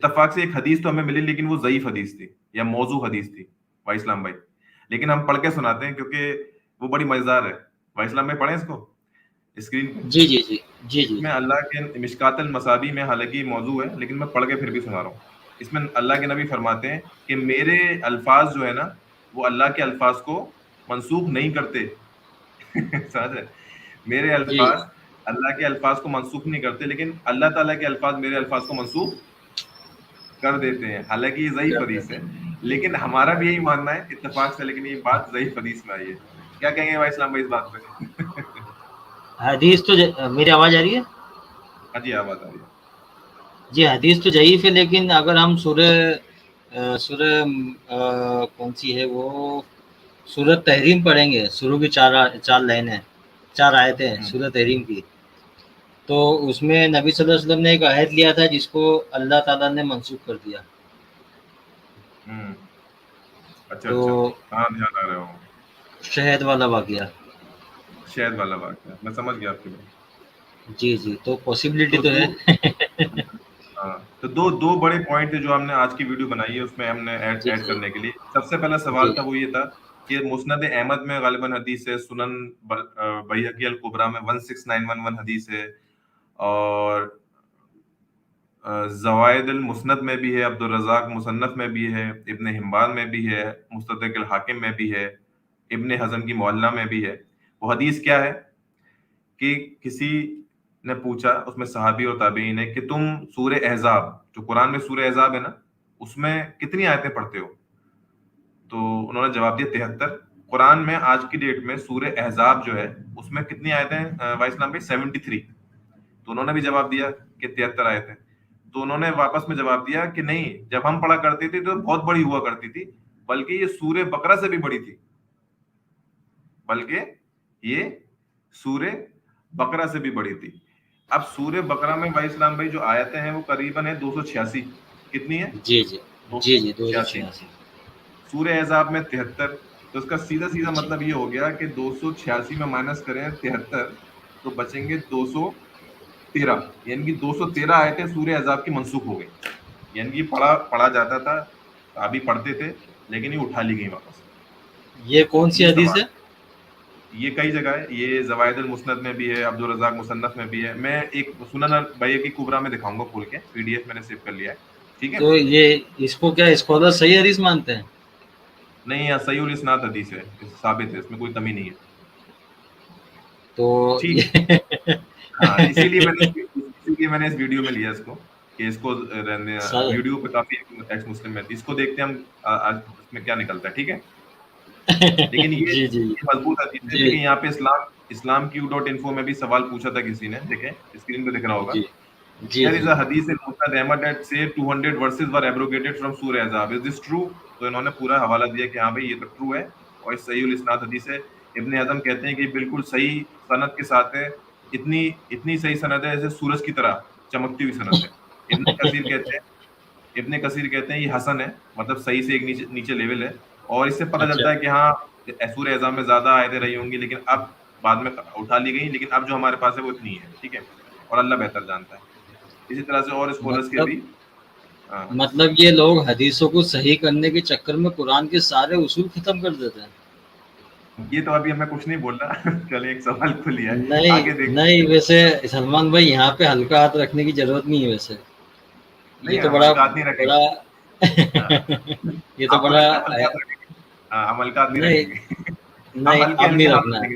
اتفاق سے ایک حدیث تو ہمیں ملی لیکن وہ ضعیف حدیث تھی یا موضوع حدیث تھی بھائی اسلام بھائی، لیکن ہم پڑھ کے سناتے ہیں کیونکہ وہ بڑی مزیدار ہے. بھائی اسلام بھائی پڑھیں اس کو اسکرین پہ. جی جی جی جی اس جی میں اللہ کے مشکات المصابیح میں حالانکہ موضوع ہے لیکن میں پڑھ کے پھر بھی سنا رہا ہوں. اس میں اللہ کے نبی فرماتے ہیں کہ میرے الفاظ جو ہے نا وہ اللہ کے الفاظ کو منسوخ نہیں کرتے. سمجھ رہے؟ میرے جی الفاظ اللہ کے الفاظ کو منسوخ نہیں کرتے لیکن اللہ تعالیٰ کے الفاظ میرے الفاظ کو منسوخ کر دیتے ہیں. حالانکہ یہ ضعیف حدیث ہے لیکن ہمارا بھی یہی ماننا ہے اتفاق سے، لیکن یہ بات ضعیف حدیث میں آئی ہے. کیا کہیں گے بھائی اسلام بھائی اس بات پہ؟ حدیث تو میری آواز آ رہی ہے؟ ہاں جی آواز آ رہی ہے. جی حدیث تو ضعیف ہے، لیکن اگر ہم سورہ کون سی ہے وہ سورۃ تحریم پڑھیں گے، شروع کی چار لائنیں، 4 آیتیں سورۃ تحریم کی، تو اس میں نبی صلی اللہ علیہ وسلم نے ایک عہد لیا تھا جس کو اللہ تعالیٰ نے منسوخ کر دیا. اچھا تو اچھا ہاں دھیان آ رہا ہوں. شہد والا واقعہ. شہد والا واقعہ میں سمجھ گیا آپ کی بات. جی جی، تو پاسبلٹی تو ہے. ہاں تو دو بڑے پوائنٹ تھے جو ہم نے آج کی ویڈیو بنائی ہے اس میں ہم نے جی ایڈ جی کرنے کے لیے. سب سے پہلا جی سوال تھا وہ یہ تھا کہ مسند احمد میں غالباً حدیث ہے، سنن بیہقی الکبریٰ میں 16911 حدیث ہے، اور زوائد المسند میں بھی ہے، عبدالرزاق مصنف میں بھی ہے، ابن حبان میں بھی ہے، مستدرک الحاکم میں بھی ہے، ابن حزم کی معلیٰ میں بھی ہے. وہ حدیث کیا ہے کہ کسی نے پوچھا، اس میں صحابی اور تابعین نے، کہ تم سورہ احزاب، جو قرآن میں سورہ احزاب ہے نا، اس میں کتنی آیتیں پڑھتے ہو؟ تو انہوں نے جواب دیا 73. قرآن میں آج کی ڈیٹ میں سورہ احزاب جو ہے اس میں کتنی آیتیں بھائی اسلام بھائی؟ 73. تو انہوں نے بھی جواب دیا کہ 73 آیتیں. تو انہوں نے واپس میں جواب دیا کہ نہیں، جب ہم پڑھا کرتے تھے تو بہت بڑی ہوا کرتی تھی، بلکہ یہ سورہ بقرہ سے بھی بڑی تھی، بلکہ یہ سورہ بقرہ سے بھی بڑی تھی. اب سورہ بقرہ میں بھائی اسلام بھائی جو آیتیں ہیں وہ قریباً ہے 286. کتنی ہے؟ جی جی جی جی 286. 286. سورہ احزاب میں 73. تو اس کا سیدھا سیدھا مطلب یہ ہو گیا کہ 286 میں مائنس کریں 73 تو بچیں گے 213، یعنی کہ 213 آیتیں سورہ احزاب کی منسوخ ہو گئی. یعنی کہ پڑھا جاتا تھا، ابھی پڑھتے تھے، لیکن یہ اٹھا لی گئی واپس. یہ کون سی یہ حدیث سوال ہے؟ یہ کئی جگہ ہے، یہ زوائد المسند میں بھی ہے، عبدالرزاق مصنف میں بھی ہے. میں ایک سنن بیہقی کبریٰ میں دکھاؤں گا کھول کے، PDF میں نے سیو کر لیا ہے. ٹھیک ہے؟ تو یہ اس کو کیا اسکالر صحیح حدیث مانتے ہیں؟ نہیں، صحیح الاسناد حدیث ہے، ثابت ہے، اس میں کوئی کمی نہیں ہے. تو ٹھیک ہے. ہاں اسی لیے میں نے اس ویڈیو میں لیا اس کو کہ اس کو ویڈیو پہ کافی ایکس مسلم میں اس کو دیکھتے ہیں ہم آج اس میں کیا نکلتا ہے. ٹھیک ہے، لیکن جی جی یہ مضبوط حدیث ہے. جی دیکھیں یہاں پہ islamq.info میں بھی سوال پوچھا تھا کسی نے، دیکھیں اسکرین پہ دکھ رہا ہوگا. جی جی There G is a hadith in Musnad Ahmad that say 200 verses were abrogated from Surah Ahzab. Is this true? تو انہوں نے پورا حوالہ دیا کہ ہاں بھائی یہ تو ٹرو ہے اور اس صحیح الاسناد حدیث ہے. ابن اعظم کہتے ہیں کہ بالکل صحیح سند کے ساتھ ہے، اتنی صحیح سند ہے جیسے سورج کی طرح چمکتی ہوئی سند ہے. ابن کثیر کہتے ہیں یہ حسن ہے، مطلب صحیح سے ایک نیچے لیول ہے. اور اس سے پتہ اچھا چلتا ہے کہ ہاں سورہ احزاب میں زیادہ آیتیں رہی ہوں گی لیکن اب بعد میں اٹھا لی گئی، لیکن اب جو ہمارے پاس ہے وہ اتنی ہے. ٹھیک ہے، اور اللہ بہتر جانتا ہے. اسی طرح سے اور اسکالرس کے بھی مطلب یہ لوگ حدیثوں کو صحیح کرنے کے چکر میں قرآن کے سارے اصول ختم کر دیتے ہیں. یہ تو ابھی ہمیں کچھ نہیں بول رہا. چلے ایک سوال کھل لیا ہے، نہیں آگے دیکھتے ہیں. نہیں، ویسے سلمان بھائی یہاں پہ ہلکا ہاتھ رکھنے کی ضرورت نہیں ہے. ویسے یہ نہیں تو ہم بڑا حلقات نہیں رکھیں بڑا گے. ہاں، یہ تو آپ کو بڑا لگتا ہے ہم حلقات رکھیں گے؟ ہاں ہم حلقات نہیں نہیں رکھیں گے. ہم نہیں، ہلکے اب نہیں ہلکے ہاتھ رکھنا رکھیں ہے. گے،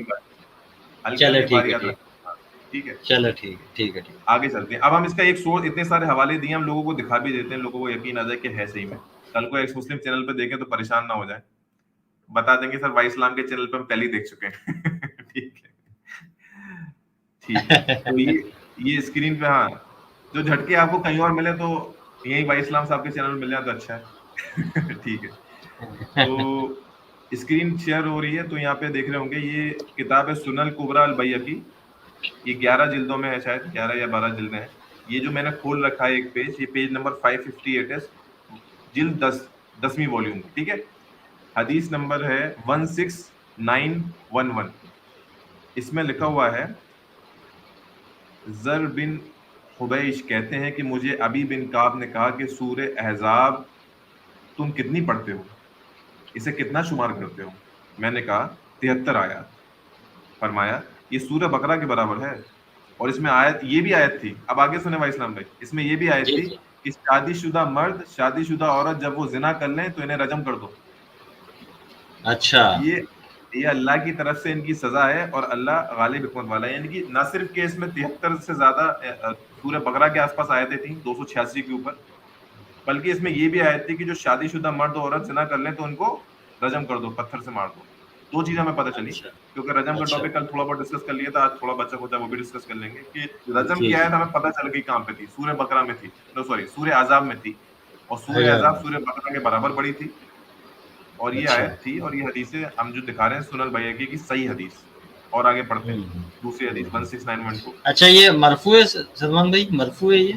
ہلکے چلے ہلکے ٹھیک بھاری ہے ہاتھ ٹھیک، رکھیں گے. ہاں، ٹھیک ہے. چلو ٹھیک ہے ٹھیک ہے ٹھیک. آگے چلتے ہیں. اب ہم اس کا ایک سورس، اتنے سارے حوالے دیے ہم لوگوں کو دکھا بھی دیتے ہیں، لوگوں کو یقین آ جائے کہ ہے صحیح میں. کل کو ایکس مسلم چینل پہ دیکھیں تو پریشان نہ ہو جائیں، بتا دیں گے سر بھائی اسلام کے چینل پہ ہم پہلے ہی دیکھ چکے ہیں. ٹھیک ہے ٹھیک ہے. تو یہ اسکرین پہ ہاں جو جھٹکے آپ کو کہیں اور ملے تو یہی بھائی اسلام صاحب کے چینل میں مل جائے تو اچھا ہے. ٹھیک ہے، تو اسکرین شیئر ہو رہی ہے تو یہاں پہ دیکھ رہے ہوں گے یہ کتاب ہے سنن الکبریٰ البیہقی. یہ 11 جلدوں میں ہے، شاید 11 یا 12 جلدیں ہیں. یہ جو میں نے کھول رکھا ہے ایک پیج، یہ پیج نمبر 558 ہے، جلد 10ویں والیوم. ٹھیک ہے، حدیث نمبر ہے 16911. اس میں لکھا ہوا ہے زر بن حبیش کہتے ہیں کہ مجھے ابی بن کعب نے کہا کہ سورہ احزاب تم کتنی پڑھتے ہو، اسے کتنا شمار کرتے ہو؟ میں نے کہا 73 آیات۔ فرمایا یہ سورہ بقرہ کے برابر ہے، اور اس میں آیت، یہ بھی آیت تھی، اب آگے سنیں بھائی اسلام بھائی، اس میں یہ بھی آیت جی تھی جی کہ شادی شدہ مرد شادی شدہ عورت جب وہ زنا کر لیں تو انہیں رجم کر دو۔ اچھا یہ اللہ کی طرف سے ان کی سزا ہے، اور اللہ غالب حکمت والا ہے۔ یعنی کہ نہ صرف کہ اس میں 73 سے زیادہ سورہ بقرہ کے آس پاس آیتیں تھیں 286 کے اوپر، بلکہ اس میں یہ بھی آیت تھی کہ جو شادی شدہ مرد و عورت زنا کر لیں تو ان کو رجم کر دو، پتھر سے مار دو۔ دو چیزیں ہمیں پتہ چلی، اچھا کیونکہ رجم کا اچھا ٹاپک کل تھوڑا بہت ڈسکس کر لیا تھا، آج تھوڑا بچہ ہوتا ہے وہ بھی ڈسکس کر لیں گے کہ رجم جی کی جی آیت ہمیں پتہ چل گئی کہاں پہ تھی، سورہ بقرہ میں تھی، سوری سورہ احزاب میں تھی، اور سورہ احزاب سورہ بقرہ کے برابر بڑی تھی، اور یہ اچھا آیت تھی، اور یہ حدیثیں ہم جو دکھا رہے ہیں سنن البیہقی کی صحیح حدیث۔ اور آگے پڑھتے ہیں دوسری حدیث 16912۔ اچھا یہ مرفوع ہے سلمان بھائی، مرفوع ہے یہ؟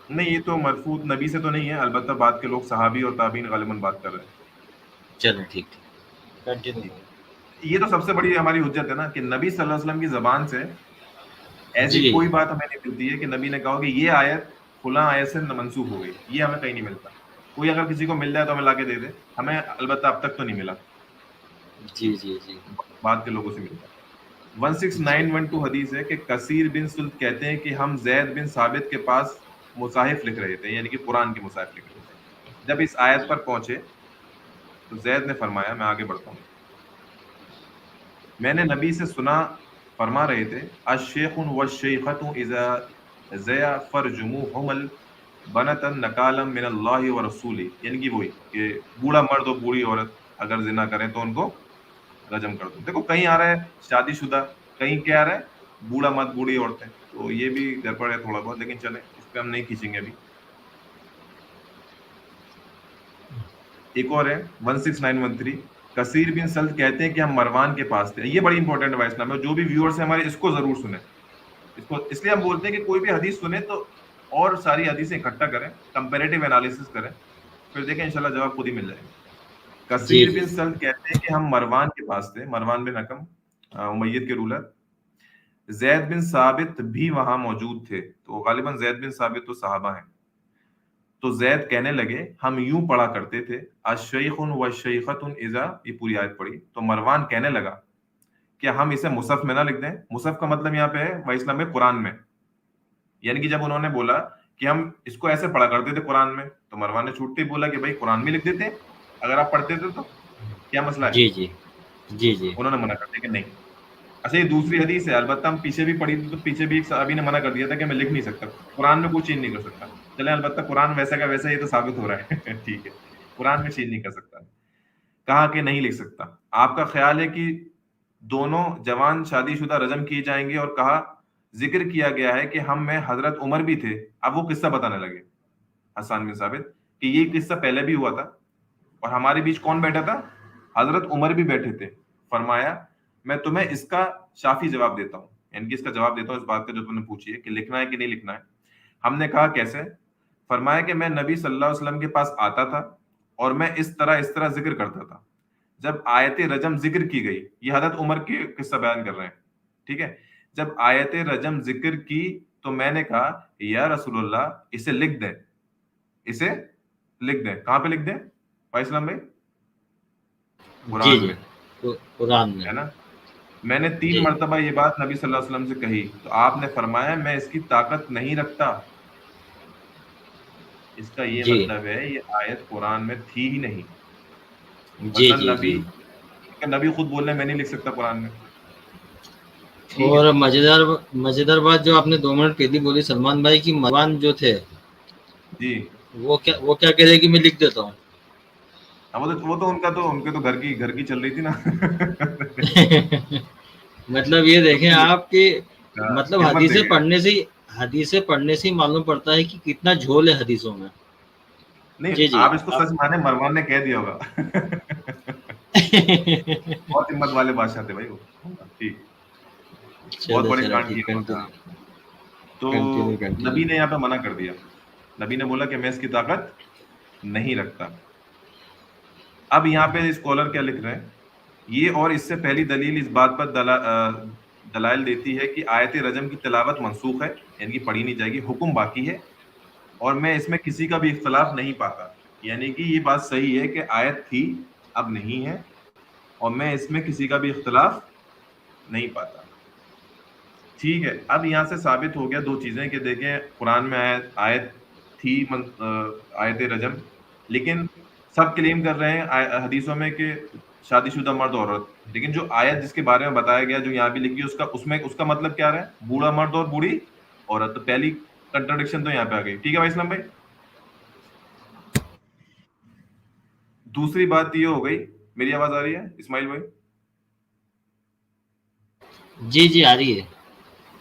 نہیں یہ تو مرفوع نبی سے تو نہیں ہے، البتہ بعد کے لوگ صحابی اور تابعین غالباً بات کر رہے ہیں۔ چلو ٹھیک ٹھیک کنٹینیو جی، کریں۔ یہ تو سب سے بڑی ہماری حجت ہے نا کہ نبی صلی اللہ علیہ وسلم کی زبان سے ایسی جی کوئی بات ہمیں نہیں ملتی ہے کہ نبی نے کہا کہ یہ آیت فلاں آیت سے منسوخ ہو گئی، یہ ہمیں کہیں نہیں ملتا۔ کوئی اگر کسی کو مل جائے تو ہمیں لا کے دے دے، ہمیں البتہ اب تک تو نہیں ملا، جی جی جی بعد کے لوگوں سے ملتا ہے۔ جی 16912 حدیث ہے کہ کثیر بن سلط کہتے ہیں کہ ہم زید بن ثابت کے پاس مصاحف لکھ رہے تھے، یعنی کہ قرآن کے مصاحف لکھ رہے تھے۔ جب اس آیت پر پہنچے تو زید نے فرمایا، میں آگے بڑھتا ہوں، میں نے نبی سے سنا فرما رہے تھے الشیخ والشیخۃ اذا زیا فرجموہم بنتا نکالا من اللہ ورسولہ، یعنی کہ وہی کہ بوڑھا مرد اور بوڑھی عورت اگر زنا کریں تو ان کو رجم کر دو۔ دیکھو کہیں آ رہا ہے شادی شدہ، کہیں کیا آ رہا ہے بوڑھا مرد بوڑھی عورتیں، تو یہ بھی گڑبڑ ہے تھوڑا بہت، لیکن چلیں اس پہ ہم نہیں کھینچیں گے ابھی۔ ایک اور ہے 16913، کثیر بن سلط کہتے ہیں کہ ہم مروان کے پاس تھے۔ یہ بڑی انپورٹنٹ ہے بھائی اسلام میں، جو بھی ویورز ہیں ہمارے اس کو ضرور سنیں، اس کو اس لیے ہم بولتے ہیں کہ کوئی بھی حدیث سنیں تو اور ساری حدیثیں اکٹھا کریں، کمپیریٹیو انالیسس کریں، پھر دیکھیں انشاءاللہ جواب خود ہی مل جائے گا۔ جی کثیر جی بن سلط کہتے ہیں کہ ہم مروان کے پاس تھے، مروان بن حکم امیت کے رولر، زید بن ثابت بھی وہاں موجود تھے، تو غالباً زید بن ثابت تو صحابہ ہیں۔ تو زید کہنے لگے ہم یوں پڑھا کرتے تھے الشیخ والشیخۃ اذا، یہ پوری آیت پڑھی تو مروان کہنے لگا کہ ہم اسے مصحف میں نہ لکھ دیں۔ مصحف کا مطلب یہاں پہ ہے وہ اسلام میں قرآن میں، یعنی کہ جب انہوں نے بولا کہ ہم اس کو ایسے پڑھا کرتے تھے قرآن میں، تو مروان نے چھوٹتے ہی بولا کہ بھائی قرآن میں لکھ دیتے اگر آپ پڑھتے تھے تو کیا مسئلہ ہے؟ جی جی جی جی انہوں نے منع کر دیا کہ نہیں۔ اچھا یہ دوسری حدیث ہے، البتہ ہم پیچھے بھی پڑھی تھی تو پیچھے بھی ایک صحابی نے منع کر دیا تھا کہ میں لکھ نہیں سکتا، قرآن میں کوئی چینج نہیں کر سکتا۔ چلیں البتہ قرآن ویسا کا ویسا یہ تو ثابت ہو رہا ہے ٹھیک ہے، قرآن میں چینج نہیں کر سکتا، کہا کہ نہیں لکھ سکتا۔ آپ کا خیال ہے کہ دونوں جوان شادی شدہ رجم کیے جائیں گے، اور کہا ذکر کیا گیا ہے کہ ہم میں حضرت عمر بھی تھے۔ اب وہ قصہ بتانے لگے حسان بن ثابت کہ یہ قصہ پہلے بھی ہوا تھا، اور ہمارے بیچ کون بیٹھا تھا؟ حضرت عمر بھی بیٹھے تھے۔ فرمایا میں تمہیں اس کا شافی جواب دیتا ہوں، یعنی کہ اس کا جواب دیتا ہوں اس بات کا جو تم نے پوچھی ہے کہ لکھنا ہے کہ نہیں لکھنا ہے۔ ہم نے کہا کیسے؟ فرمایا کہ میں نبی صلی اللہ علیہ وسلم کے پاس آتا تھا اور میں اس طرح ذکر کرتا تھا۔ جب آیت رجم ذکر کی گئی، یہ حضرت عمر کی قصہ بیان کر رہے ہیں، ٹھیک ہے، جب آیت رجم ذکر کی تو میں نے کہا یا رسول اللہ اسے لکھ دیں، اسے لکھ دیں۔ کہاں پہ لکھ دیں بھائی اسلام بھائی؟ جی قرآن جی میں، قرآن میں ہے نا۔ میں نے 3 جی مرتبہ یہ بات نبی صلی اللہ علیہ وسلم سے کہی تو آپ نے فرمایا میں اس کی طاقت نہیں رکھتا۔ اس کا یہ جی مطلب ہے یہ آیت قرآن میں تھی ہی نہیں، جی ورنہ جی جی نبی خود بول رہے ہیں میں نہیں لکھ سکتا قرآن میں، ٹھیک ہے۔ اور مزیدار بات جو آپ نے 2 منٹ پہلے بولی سلمان بھائی کی، مروان جو تھے جی وہ کیا کہہ رہے کہ میں لکھ دیتا ہوں وہ تو ان کے تو گھر کی چل رہی تھی نا مطلب یہ ان دیکھیں کی آپ کی، مطلب خدمت دیکھیں، حدیثیں پڑھنے سے ہی معلوم پڑتا ہے کہ کتنا جھول ہے حدیثوں میں۔ نہیں جی جی آپ اس کو سچ مانے مروان نے کہہ دیا ہوگا بہت ہمت والے بادشاہ تھے بھائی وہ، ٹھیک، بہت چلو بڑے چلو کانڈ ٹھیک، کیے انہوں نے۔ ہاں، تو کنٹینیو۔ نبی نے یہاں پہ منع کر دیا، نبی نے بولا کہ میں اس کی طاقت نہیں رکھتا۔ اب یہاں پہ اسکالر کیا لکھ رہے ہیں، یہ اور اس سے پہلی دلیل اس بات پر دلائل دیتی ہے کہ آیت رجم کی تلاوت منسوخ ہے، یعنی کہ پڑھی نہیں جائے گی، حکم باقی ہے، اور میں اس میں کسی کا بھی اختلاف نہیں پاتا، یعنی کہ یہ بات صحیح ہے کہ آیت تھی اب نہیں ہے، اور میں اس میں کسی کا بھی اختلاف نہیں پاتا. ٹھیک ہے. اب یہاں سے ثابت ہو گیا دو چیزیں کہ دیکھیں قرآن میں آیت تھی آیت رجم، لیکن سب کلیم کر رہے ہیں حدیثوں میں کہ شادی شدہ مرد عورت، لیکن جو آیت جس کے بارے میں بتایا گیا جو یہاں بھی لکھی ہے اس کا مطلب کیا رہا ہے؟ بوڑھا مرد اور بوڑھی عورت. تو پہلی کنٹرڈکشن تو یہاں پہ آ گئی. ٹھیک ہے بھائی اسلام بھائی. دوسری بات یہ ہو گئی. میری آواز آ رہی ہے اسماعیل بھائی؟ جی جی آ رہی ہے.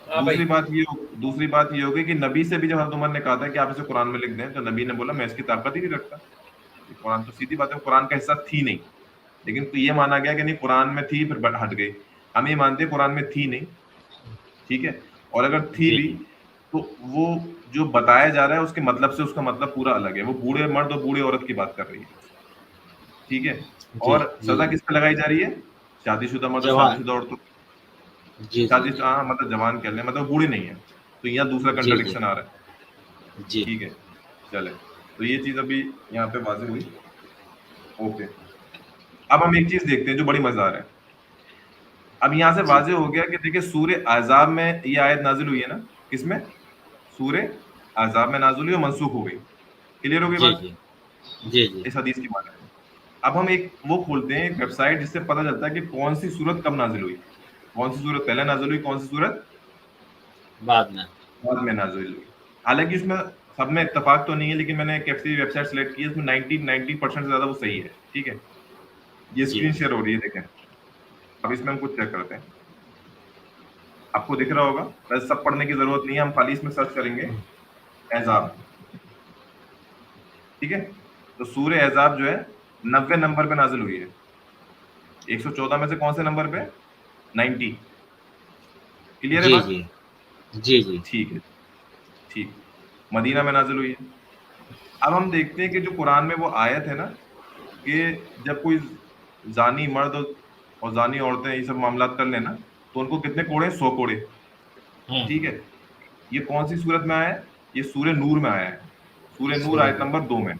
دوسری بات یہ ہوگی کہ نبی سے بھی جب حضرت عمر نے کہا تھا کہ آپ اسے قرآن میں لکھ دیں تو نبی نے بولا میں اس کی طاقت ہی نہیں رکھتا. قرآن تو سیدھی بات ہے قرآن کا حصہ تھی نہیں، لیکن تو یہ مانا گیا کہ نہیں قرآن میں تھی پھر ہٹ گئی. ہم یہ مانتے ہیں قرآن میں تھی نہیں. ٹھیک ہے. اور اگر تھی جی بھی تو وہ جو بتایا جا رہا ہے اس کے مطلب سے اس کا مطلب پورا الگ ہے. وہ بوڑھے مرد اور بوڑھی عورت کی بات کر رہی ہے. ٹھیک ہے. جی اور جی سزا کس پہ لگائی جا رہی ہے؟ شادی شدہ مرد اور جوان. شادی شدہ عورتوں. جی جی شادی مطلب جوان کہہ لیں، مطلب بوڑھے نہیں ہے. تو یہاں دوسرا جی جی کنٹرڈکشن آ رہا ہے. جی ٹھیک ہے. چلے تو یہ چیز ابھی یہاں پہ واضح ہوئی. اوکے. اب ہم ایک چیز دیکھتے ہیں جو بڑی مزیدار ہے. اب یہاں سے جی واضح ہو گیا کہ دیکھیں سورہ احزاب میں یہ آیت نازل ہوئی ہے نا. کس میں؟ سورہ احزاب میں نازل ہوئی اور منسوخ ہو گئی. کلیئر ہو گئی جی بات جی جی جی اس حدیث کی بات ہے. اب ہم ایک وہ کھولتے ہیں ایک ویب سائٹ جس سے پتہ چلتا ہے کہ کون سی سورت کب نازل ہوئی. کون سی سورت پہلے نازل ہوئی، کون سی سورت بعد میں. بعد میں نازل ہوئی. حالانکہ اس میں سب میں اتفاق تو نہیں ہے، لیکن میں نے ایک ایسی ویب سائٹ سلیکٹ کی ہے اس میں 90% سے زیادہ وہ صحیح ہے. ٹھیک ہے. یہ جی اسکرین شیئر ہو رہی ہے دیکھیں. اب اس میں ہم کچھ چیک کرتے ہیں. آپ کو دکھ رہا ہوگا، ویسے سب پڑھنے کی ضرورت نہیں ہے، ہم خالی اس میں سرچ کریں گے احزاب. ٹھیک ہے. تو سورہ احزاب جو ہے 90 نمبر پہ نازل ہوئی ہے. 114 میں سے کون سے نمبر پہ؟ 90. کلیئر ہے جی بات؟ جی جی جی ٹھیک ہے. ٹھیک. مدینہ میں نازل ہوئی ہے. اب ہم دیکھتے ہیں کہ جو قرآن میں وہ آیت ہے نا کہ جب کوئی زانی مرد اور زانی عورتیں یہ سب معاملات کر لینا تو ان کو کتنے کوڑے؟ 100 کوڑے. ٹھیک ہے. یہ کون سی صورت میں آیا ہے؟ یہ سورہ نور میں آیا ہے. سورہ نور آیت نمبر 2 میں.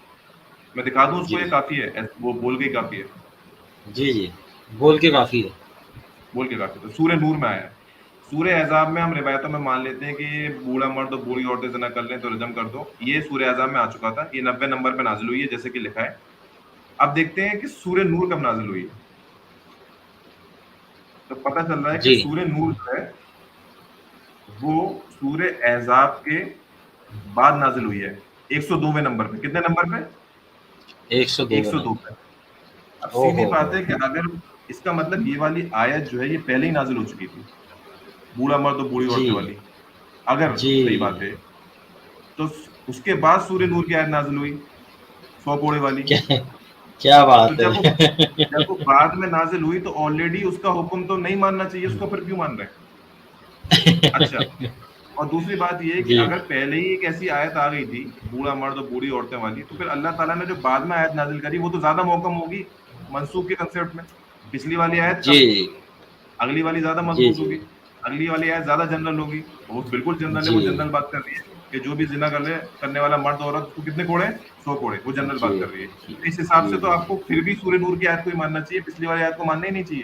میں دکھا دوں اس کو، جی یہ کافی ہے، وہ بول کے کافی ہے. جی جی بول کے کافی ہے. بول کے کافی ہے. تو سورہ نور میں آیا ہے. سورہ احزاب میں ہم روایتوں میں مان لیتے ہیں کہ یہ بوڑھا مرد اور بوڑھی عورتیں زنا کر لیں تو رجم کر دو. یہ سورہ احزاب میں آ چکا تھا. یہ 90 نمبر پہ نازل ہوئی ہے جیسے کہ لکھا ہے. اب دیکھتے ہیں کہ سورہ نور کب نازل ہوئی ہے. تو پتہ چل رہا ہے کہ جی سورہ نور جو ہے وہ سورہ احزاب کے بعد نازل ہوئی ہے 102ویں نمبر پہ. کتنے نمبر پہ؟ 102 102 نمبر. پہ. اب او سیدھی ہو. بات ہے کہ اگر اس کا مطلب یہ والی آیت جو ہے یہ پہلے ہی نازل ہو چکی تھی، بوڑھا مرد اور بوڑھی جی عورتیں والی، اگر جی صحیح بات ہے تو اس کے بعد سورہ نور کی آیت نازل ہوئی 100 کوڑے والی. کیا کیا تو بات ہے. جب وہ بعد میں نازل ہوئی تو آلریڈی اس کا حکم تو نہیں ماننا چاہیے، اس کو پھر کیوں مان رہے ہیں؟ اچھا. اور دوسری بات یہ ہے کہ جی اگر پہلے ہی ایک ایسی آیت آ گئی تھی بوڑھا مرد اور بوڑھی عورتیں والی تو پھر اللہ تعالیٰ نے جو بعد میں آیت نازل کری وہ تو زیادہ محکم ہوگی منسوخ کے کنسیپٹ میں. پچھلی والی آیت کم، جی اگلی والی زیادہ جی مضبوط جی ہوگی. اگلی والی آیت زیادہ جنرل ہوگی. وہ بالکل جنرل ہے، وہ جی جنرل بات کر رہی ہے کہ جو بھی زنا کرنے والا مرد عورت اس کو کتنے کوڑے؟ 100 کوڑے. وہ جنرل بات جی کر رہی ہے. جی اس حساب جی سے تو آپ کو پھر بھی سورہ نور کی آیت کو ہی ماننا چاہیے، پچھلی والی آیت کو ماننا ہی نہیں چاہیے.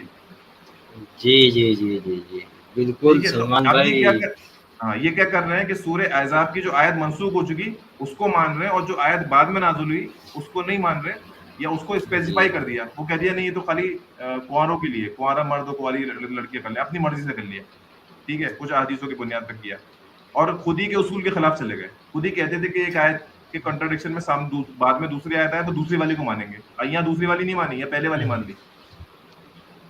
جی جی جی جی جی بالکل ٹھیک ہے. تو سلمان اب یہ کیا بھائی. یہ کیا کر رہے ہیں کہ سورہ احزاب کی جو آیت منسوخ ہو چکی اس کو مان رہے ہیں، اور جو آیت بعد میں نازل ہوئی اس کو نہیں مان رہے، یا اس کو جی اسپیسیفائی کر دیا. وہ کہہ دیا نہیں یہ تو خالی کنواروں کے لیے، کنوارا مرد اور کنواری لڑکیاں کر لیں، اپنی مرضی سے کر لیا. ٹھیک ہے. کچھ احادیثوں کی بنیاد پر کیا اور خود ہی کے اصول کے خلاف چلے گئے. خود ہی کہتے تھے کہ ایک آیت کے کنٹرڈکشن میں بعد میں دوسری آیت آئے تو دوسری والی کو مانیں گے. یہاں دوسری والی نہیں مانی، یا پہلے والی مان لی.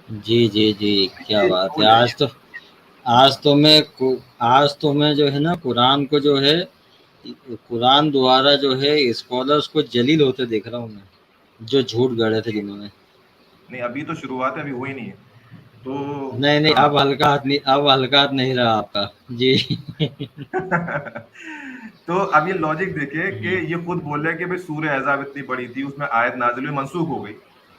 جی جی جی کیا یہ بات ہے. رول آج تو میں جو ہے نا قرآن کو جو ہے قرآن دوارا جو ہے اسکالرس کو جلیل ہوتے دیکھ رہا ہوں میں، جو جھوٹ گڑے تھے جنہوں نے. نہیں ابھی تو شروعات ہے، ابھی ہوئی نہیں ہے. تو نہیں نہیں ہاں اب حلقات نہیں رہا آپ کا. جی. تو اب یہ لاجک دیکھیں کہ یہ خود بول رہے ہیں کہ بھائی سورہ احزاب اتنی بڑی تھی، اس میں آیت نازل ہوئی منسوخ ہو گئی.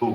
2,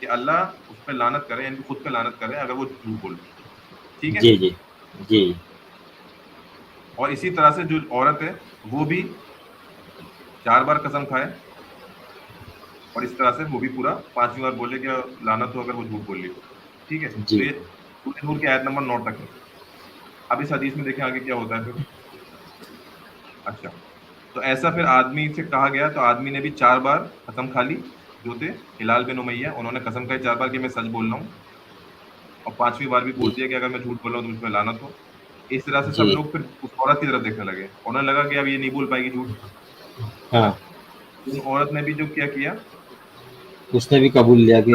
کہ اللہ اس پہ لعنت کرے، یعنی خود پہ لعنت کرے اگر وہ جھوٹ بولے. ٹھیک ہے. جی جی جی اور اسی طرح سے جو عورت ہے وہ بھی 4 بار قسم کھائے اور اس طرح سے وہ بھی پورا 5ویں بار بولے کہ لعنت ہو اگر وہ جھوٹ بول لی. ٹھیک ہے. تو جی یہ سورہ نور کی آیت نمبر 9 تک ہے. اب اس حدیث میں دیکھیں آگے کیا ہوتا ہے پھر. اچھا، تو ایسا پھر آدمی سے کہا گیا تو آدمی نے بھی 4 بار قسم کھا لی. جو تھے ہلال بن امیہ، انہوں نے قسم کھائی 4 بار کہ میں سچ بول رہا ہوں، اور 5ویں بار بھی جی بول دیا کہ اگر میں جھوٹ بول رہا ہوں تو مجھ پہ لعنت ہو. اس طرح سے سب جی لوگ پھر اس عورت کی طرف دیکھنے لگے. انہیں لگا کہ اب یہ نہیں بول پائے گی جھوٹ. ہاں، اس عورت نے بھی جو کیا اس نے بھی قبول لیا کہ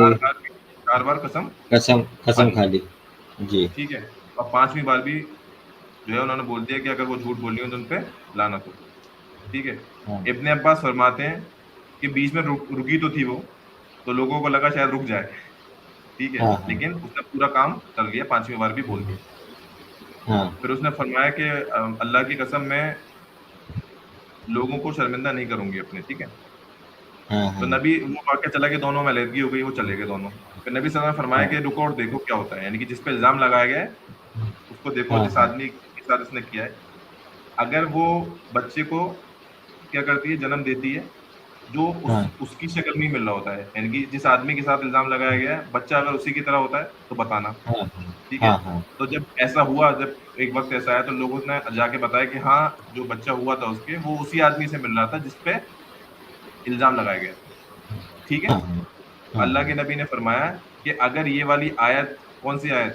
4 بار قسم کھا قسم لی. کھا لی. جی ٹھیک ہے. اور 5ویں بار بھی جو ہے انہوں نے بول دیا کہ اگر وہ جھوٹ بول رہی ہوں تو ان پہ لعنت ہو. ٹھیک ہے. ہاں ابن عباس فرماتے ہیں کہ بیچ میں رکی تو تھی وہ، تو لوگوں کو لگا شاید رک جائے. ٹھیک ہے. ہاں ہاں لیکن اس نے پورا کام کر لیا، 5ویں بار بھی بول دیا. ہاں پھر اس نے فرمایا کہ اللہ کی قسم میں لوگوں کو شرمندہ نہیں کروں گی اپنے. ٹھیک ہے. ہاں تو ہاں نبی وہ واقعہ چلا کہ دونوں میں علیحدگی ہو گئی، وہ چلے گئے دونوں. پھر نبی صلی اللہ علیہ وسلم نے فرمایا ہاں کہ رکو اور دیکھو کیا ہوتا ہے، یعنی کہ جس پہ الزام لگایا گیا ہے اس کو دیکھو، ہاں جس ہاں آدمی کے ساتھ اس نے کیا ہے. اگر وہ بچے کو کیا کرتی ہے، جنم دیتی ہے، جو ہاں اس کی شکل میں ہی مل رہا ہوتا ہے، یعنی کہ جس آدمی کے ساتھ الزام لگایا گیا ہے بچہ اگر اسی کی طرح ہوتا ہے تو بتانا. ہاں ٹھیک ہے. ہاں ہاں تو جب ایسا ہوا، جب ایک وقت ایسا آیا تو لوگوں نے جا کے بتایا کہ ہاں جو بچہ ہوا تھا اس کے وہ اسی آدمی سے مل رہا تھا جس پہ الزام لگایا گیا تھا. ٹھیک ہے. ہاں ہاں اللہ کے نبی نے فرمایا کہ اگر یہ والی آیت، کون سی آیت،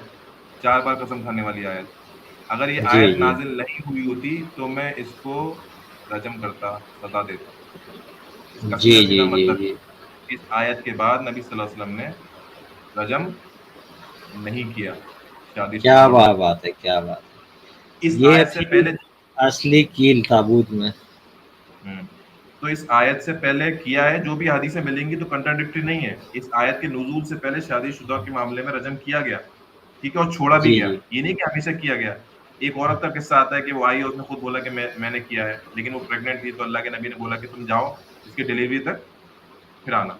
4 بار قسم کھانے والی آیت، اگر یہ جی آیت جی نازل نہیں ہوئی ہوتی تو میں اس کو رجم کرتا، سزا دیتا. اس کا جی سیدھا جی سیدھا جی مطلب جی اس آیت کے بعد نبی صلی اللہ علیہ وسلم نے رجم نہیں کیا شادی شدہ کیا عورتوں کو. بات ہے، کیا بات ہے. اس یہ آیت سے تھی پہلے اصلی کیل تابوت میں. ہم، تو اس آیت سے پہلے کیا ہے، جو بھی حدیثیں ملیں گی تو کنٹراڈکٹری نہیں ہے. اس آیت کے نزول سے پہلے شادی شدہ کے معاملے میں رجم کیا گیا. ٹھیک ہے. اور چھوڑا بھی جی گیا، جی یہ نہیں کہ ہمیشہ کیا گیا. ایک عورت کا قصہ آتا ہے کہ وہ آئی اور اس نے خود بولا کہ میں نے کیا ہے، لیکن وہ پریگنٹ تھی تو اللہ کے نبی نے بولا کہ تم جاؤ اس کی ڈلیوری تک پھر آنا.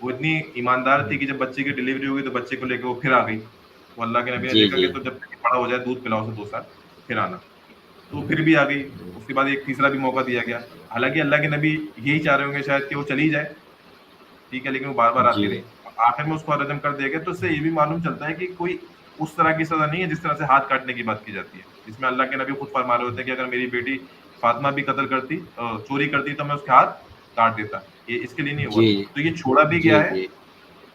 وہ اتنی ایماندار تھی کہ جب بچے کی ڈلیوری ہوئی تو بچے کو لے کے وہ پھر آ گئی. تو اللہ کے نبی نے جی دیکھا جی کہ تو جب تک بڑا ہو جائے دودھ پلاؤ سے 2 سال پھر آنا. تو پھر بھی آ گئی. اس کے بعد ایک تیسرا بھی موقع دیا گیا. حالانکہ اللہ کے نبی یہی چاہ رہے ہوں گے شاید کہ وہ چلی جائے. ٹھیک ہے. لیکن وہ بار بار آتی جی رہی. آخر میں اس کو رجم کر دیا گیا. تو اس سے یہ بھی معلوم چلتا ہے کہ کوئی اس طرح کی سزا نہیں ہے جس طرح سے ہاتھ کاٹنے کی بات کی جاتی ہے، جس میں اللہ کے نبی خود فرما رہے ہوتے ہیں کہ اگر میری بیٹی فاطمہ بھی قتل کرتی، چوری کرتی تو میں اس کے ہاتھ کاٹ دیتا. یہ اس کے لیے نہیں ہوا. جی تو یہ چھوڑا بھی جی گیا ہے جی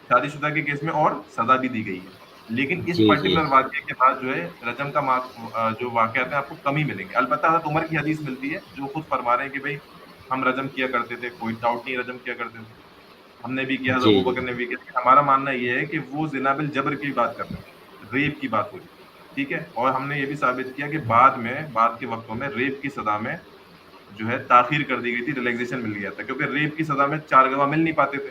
شادی شدہ کے کیس میں اور سزا بھی دی گئی ہے. لیکن اس جی جی پرٹیکولر واقعے کے بعد جو ہے رجم کا جو واقعات ہیں آپ کو کم ہی ملیں گے. البتہ حضرت عمر کی حدیث ملتی ہے جو خود فرما رہے ہیں کہ بھائی ہم رجم کیا کرتے تھے، کوئی ڈاؤٹ نہیں رجم کیا کرتے تھے، ہم نے بھی کیا، حضرت جی ابوبکر نے بھی کیا. لیکن ہمارا ماننا یہ ہے کہ وہ زنا بالجبر کی بات کر رہے ہیں، ریپ کی بات ہو رہی ہے. ٹھیک ہے. اور ہم نے یہ بھی ثابت کیا کہ بعد کے وقتوں میں ریپ کی سزا میں جو ہے تاخیر کر دی گئی تھی، ریلیکسیشن مل گیا تھا، کیونکہ ریپ کی سزا میں 4 گواہ مل نہیں پاتے تھے.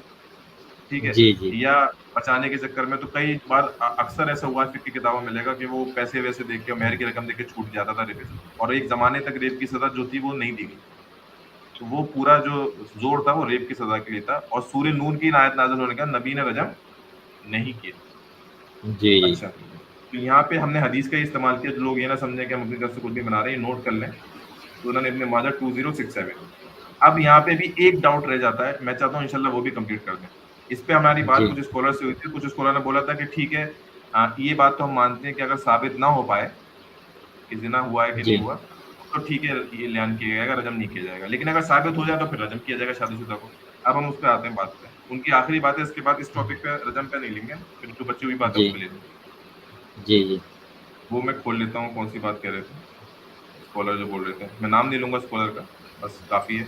ٹھیک ہے. جی جی یا بچانے کے چکر میں تو کئی بار اکثر ایسا ہوا ہے، فقہ کی کتابوں میں ملے گا کہ وہ پیسے ویسے دے کے اور مہر کی رقم دے کے چھوٹ جاتا تھا ریپ. اور ایک زمانے تک ریپ کی سزا جو تھی وہ نہیں دی گئی. تو وہ پورا جو زور تھا وہ ریپ کی سزا کے لیے تھا. اور سورہ نون کی آیت نازل ہونے کا نبی نے رجم نہیں کیا. جی اچھا، تو یہاں پہ ہم نے حدیث کا ہی استعمال کیا. جو لوگ یہ نہ سمجھیں کہ ہم اپنی طرف سے کچھ بھی بنا رہے ہیں، نوٹ کر لیں. سنن ابن ماجہ 2067. اب یہاں پہ بھی ایک ڈاؤٹ رہ جاتا ہے، میں چاہتا ہوں انشاءاللہ وہ بھی کمپلیٹ کر دیں. اس پہ ہماری بات جی کچھ اسکالر سے ہوئی تھی. کچھ اسکالر نے بولا تھا کہ ٹھیک ہے یہ بات تو ہم مانتے ہیں کہ اگر ثابت نہ ہو پائے کہ زنا ہوا ہے کہ نہیں جی ہوا تو ٹھیک ہے یہ لعان کیا جائے گا، رجم نہیں کیا جائے گا. لیکن اگر ثابت ہو جائے تو پھر رجم کیا جائے گا شادی شدہ کو. اب ہم اس پہ آتے ہیں بات پہ. ان کی آخری بات ہے، اس کے بعد اس ٹاپک پہ رجم پہ نہیں لیں گے، پھر جو بچی ہوئی بات ہے اس جی پہ لے لیں گے. جی جی وہ میں کھول لیتا ہوں کون سی بات کہہ رہے تھے اسکالر جو بول رہے تھے. میں نام نہیں لوں گا اسکالر کا، بس کافی ہے،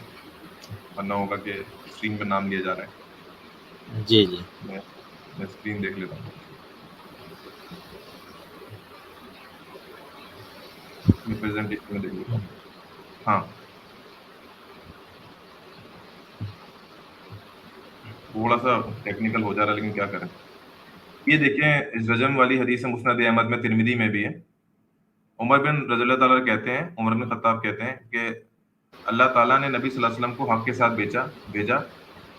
ورنہ ہوگا کہ اسکرین پہ نام لیا جا رہا ہے. جی جی میں اسکرین دیکھ لیتا ہوں، میں پریزنٹیشن میں دیکھ لیتا ہوں. ہاں تھوڑا سا ٹیکنیکل ہو جا رہا ہے لیکن کیا کریں. یہ دیکھیں اس رجم والی حدیث مسند احمد میں، ترمذی میں بھی ہے. عمر بن رضی اللہ تعالیٰ کہتے ہیں، عمر بن خطاب کہتے ہیں کہ اللہ تعالیٰ نے نبی صلی اللہ علیہ وسلم کو حق کے ساتھ بھیجا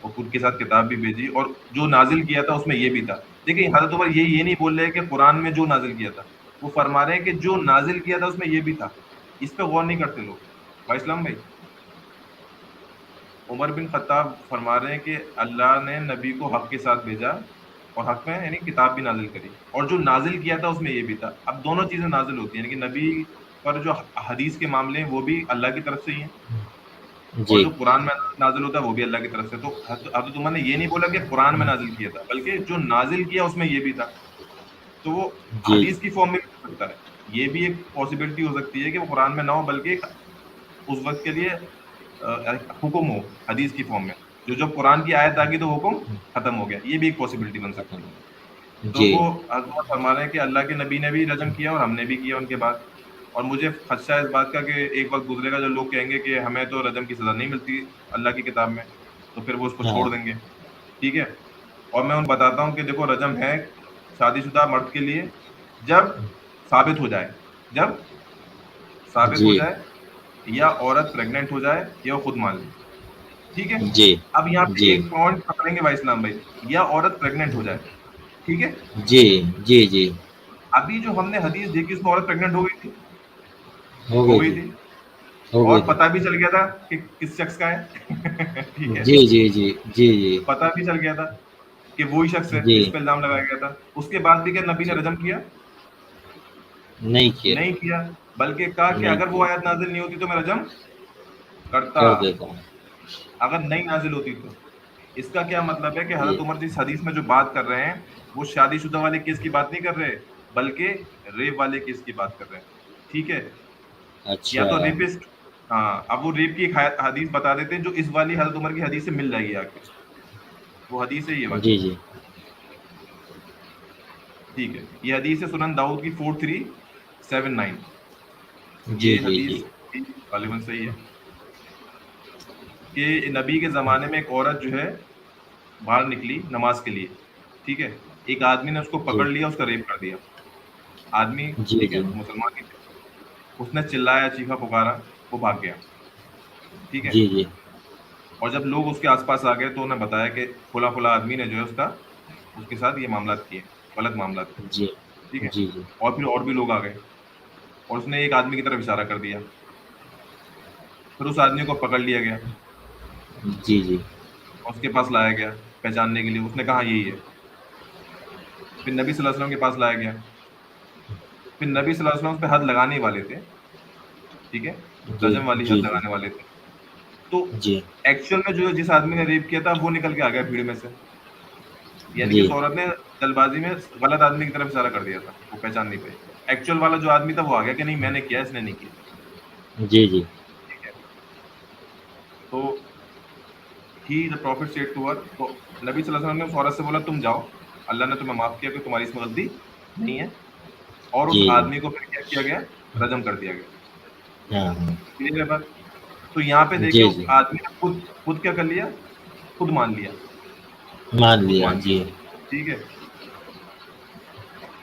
اور خود کے ساتھ کتاب بھی بھیجی, اور جو نازل کیا تھا اس میں یہ بھی تھا. دیکھیں حضرت عمر یہ نہیں بول رہے کہ قرآن میں جو نازل کیا تھا, وہ فرما رہے ہیں کہ جو نازل کیا تھا اس میں یہ بھی تھا. اس پہ غور نہیں کرتے لوگ. بھائی اسلام بھائی, عمر بن خطاب فرما رہے ہیں کہ اللہ نے نبی کو حق کے ساتھ بھیجا, اور حق میں یعنی کتاب بھی نازل کری, اور جو نازل کیا تھا اس میں یہ بھی تھا. اب دونوں چیزیں نازل ہوتی ہیں, یعنی کہ نبی پر جو حدیث کے معاملے ہیں وہ بھی اللہ کی طرف سے ہی ہیں, اور جی جو قرآن میں نازل ہوتا ہے وہ بھی اللہ کی طرف سے. تو حضرت عمر نے یہ نہیں بولا کہ قرآن میں نازل کیا تھا, بلکہ جو نازل کیا اس میں یہ بھی تھا. تو وہ جی حدیث کی فارم میں بھی ہو سکتا ہے. یہ بھی ایک پاسبلٹی ہو سکتی ہے کہ وہ قرآن میں نہ ہو, بلکہ اس وقت کے لیے حکم ہو حدیث کی فارم میں, جو جب قرآن کی آیت آ گئی تو حکم ختم ہو گیا. یہ بھی ایک پاسبلٹی بن سکتی ہے. تو جی وہ حضرت فرما رہے ہیں کہ اللہ کے نبی نے بھی رجم کیا اور ہم نے بھی کیا ان کے بعد. اور مجھے خدشہ ہے اس بات کا کہ ایک وقت گزرے گا جو لوگ کہیں گے کہ ہمیں تو رجم کی سزا نہیں ملتی اللہ کی کتاب میں, تو پھر وہ اس کو ہاں چھوڑ دیں گے. ٹھیک ہے, اور میں ان بتاتا ہوں کہ دیکھو رجم ہے شادی شدہ مرد کے لیے جب ثابت ہو جائے, جب ثابت ہو جی جائے, یا عورت پریگننٹ ہو جائے, یا وہ خود مان لے. ٹھیک ہے, جی اب یہاں پہ جی ایک پوائنٹ پکڑیں گے بھائی اسلام بھائی, یا عورت پریگننٹ ہو جائے. ٹھیک ہے, جی جی جی ابھی جو ہم نے حدیث دیکھی اس میں عورت پریگننٹ ہو گئی تھی, ہو ہو گئی گئی تھی تھی, ہو اور گئی تھی پتہ بھی چل گیا تھا کہ کس شخص کا ہے. ٹھیک ہے, جی جی جی جی جی پتہ بھی چل گیا تھا کہ وہی شخص ہے جی جس پہ الزام لگایا گیا تھا. اس کے بعد بھی کیا نبی نے جی رجم کیا؟ نہیں کیا نہیں کیا, بلکہ کہا کہ نہیں اگر وہ کیا آیت نازل نہیں ہوتی تو میں رجم کرتا. کر دیتا ہوں اگر نہیں نازل ہوتی تو. اس کا کیا مطلب ہے کہ جی حضرت عمر جس حدیث میں جو بات کر رہے ہیں وہ شادی شدہ والے کیس کی بات نہیں کر رہے, بلکہ ریپ والے کیس کی بات کر رہے ہیں. ٹھیک ہے, یا اچھا تو ریپسٹ, ہاں اب وہ ریپ کی ایک حدیث بتا دیتے ہیں جو اس والی حضرت عمر کی حدیث سے مل جائے گی آ کے, وہ حدیث ہے یہ والی. جی جی ٹھیک ہے, یہ حدیث ہے سنن داؤد کی 4379. جی یہ جی حدیث جی غالباً صحیح ہے کہ نبی کے زمانے میں ایک عورت جو ہے باہر نکلی نماز کے لیے. ٹھیک ہے, ایک آدمی نے اس کو جی پکڑ لیا, اس کا ریپ کر دیا. آدمی جی ٹھیک ہے جی مسلمان ہی تھے, اس نے چلایا چیخا پکارا, وہ بھاگ گیا. ٹھیک ہے, جی جی اور جب لوگ اس کے آس پاس آ گئے تو انہیں بتایا کہ فلاں فلاں آدمی نے جو ہے اس کے ساتھ یہ معاملات کیے, غلط معاملات کیے. جی ٹھیک ہے, جی جی اور پھر اور بھی لوگ آ گئے, اور اس نے ایک آدمی کی طرف اشارہ کر دیا. پھر اس آدمی کو پکڑ لیا گیا, جی جی اور اس کے پاس لایا گیا پہچاننے کے لیے. اس نے کہا یہی ہے. پھر نبی صلی اللہ علیہ وسلم کے پاس لایا گیا. پھر نبی صلی اللہ علیہ وسلم اس پہ حد لگانے ہی والے تھے. ٹھیک ہے, جی رجم والی جی حد لگانے والے تھے. تو جی ایکچوئل میں جو جس آدمی نے ریپ کیا تھا وہ نکل کے آ گیا بھیڑ میں سے, یعنی کہ جی اس عورت نے جلد بازی میں غلط آدمی کی طرف اشارہ کر دیا تھا, وہ پہچان نہیں پائی. ایکچوئل والا جو آدمی تھا وہ آ گیا کہ نہیں میں نے کیا, اس نے نہیں کیا. جی جی ٹھیک ہے, تو ہی دا پروفٹ سیڈ ٹو ہر, تو نبی صلی اللہ علیہ وسلم نے اس عورت سے بولا تم جاؤ, اللہ نے تمہیں معاف کیا کہ تمہاری اس میں غلطی نہیں ہے. اور اس جی آدمی کو پھر کیا کیا گیا, رجم کر دیا گیا. ہاں ہاں کلیئر ہے بات؟ تو یہاں پہ دیکھیں جی اس جی آدمی نے خود کیا کر لیا, خود مان لیا, مان خود لیا مان لیا. جی ٹھیک ہے,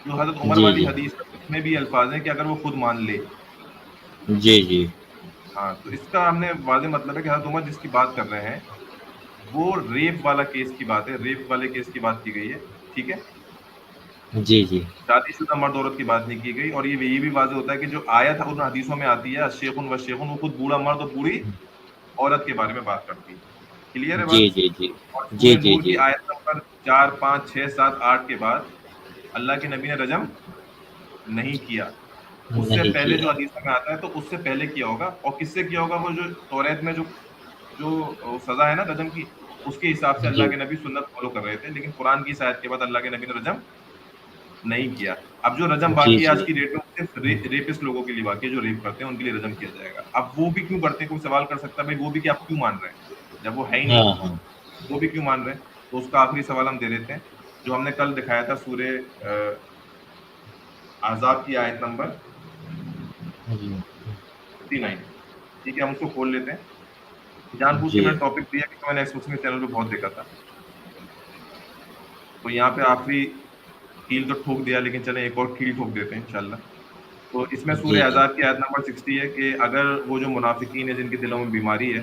جو حضرت عمر جی والی جی حدیث ہے اس میں بھی الفاظ ہیں کہ اگر وہ خود مان لے. جی جی ہاں, تو اس کا ہم نے واضح مطلب ہے کہ حضرت عمر جس کی بات کر رہے ہیں وہ ریپ والا کیس کی بات ہے, ریپ والے کیس کی بات کی گئی ہے. ٹھیک ہے, جی جی شادی شدہ مرد عورت کی بات نہیں کی گئی. اور یہ بھی واضح ہوتا ہے کہ جو آیت ان حدیثوں میں آتی ہے شیخن و شیخن, وہ خود بوڑھا مرد اور بوڑھی عورت کے بارے میں بات کرتی ہے. کلیئر ہے بات؟ جی جی جی اور جی سورہ جی نور کی جی آیت نمبر 4 5 6 7 8 کے بعد اللہ کے نبی نے رجم نہیں کیا. اس سے نہیں پہلے کیا جو حدیث میں آتا ہے تو اس سے پہلے کیا ہوگا, اور کس سے کیا ہوگا, وہ جو توریت میں جو سزا ہے نا رجم کی, اس کے حساب سے اللہ جی کے نبی سنت فالو کر رہے تھے. لیکن قرآن کی آیت کے بعد اللہ کے نبی نے رجم نہیں کیا. اب جو رجم جی باقی ہے جی آج کی ڈیٹ میں صرف ریپسٹ لوگوں کے لیے باقی ہے, جو ریپ کرتے ہیں ان کے لیے رجم کیا جائے گا. اب وہ بھی کیوں کرتے ہیں, کوئی سوال کر سکتا ہے بھائی وہ بھی کہ آپ کیوں مان رہے ہیں جب وہ ہے ہی ہاں نہیں, ہاں وہ بھی کیوں مان رہے ہیں. تو اس کا آخری سوال ہم دے دیتے ہیں جو ہم نے کل دکھایا تھا سورہ احزاب کی آیت نمبر جی 59. ٹھیک ہے, ہم اس کو کھول لیتے ہیں. جان بوجھ کے جی میں نے ٹاپک دیا کہ میں نے ایکس مسلم چینل پہ بہت دیکھا تھا, تو یہاں پہ آخری کیل تو ٹھوک دیا, لیکن چلیں ایک اور کیل ٹھوک دیتے ہیں انشاءاللہ. تو اس میں جی سورہ احزاب کی آیت نمبر 60 ہے کہ اگر وہ جو منافقین ہیں جن کے دلوں میں بیماری ہے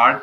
8,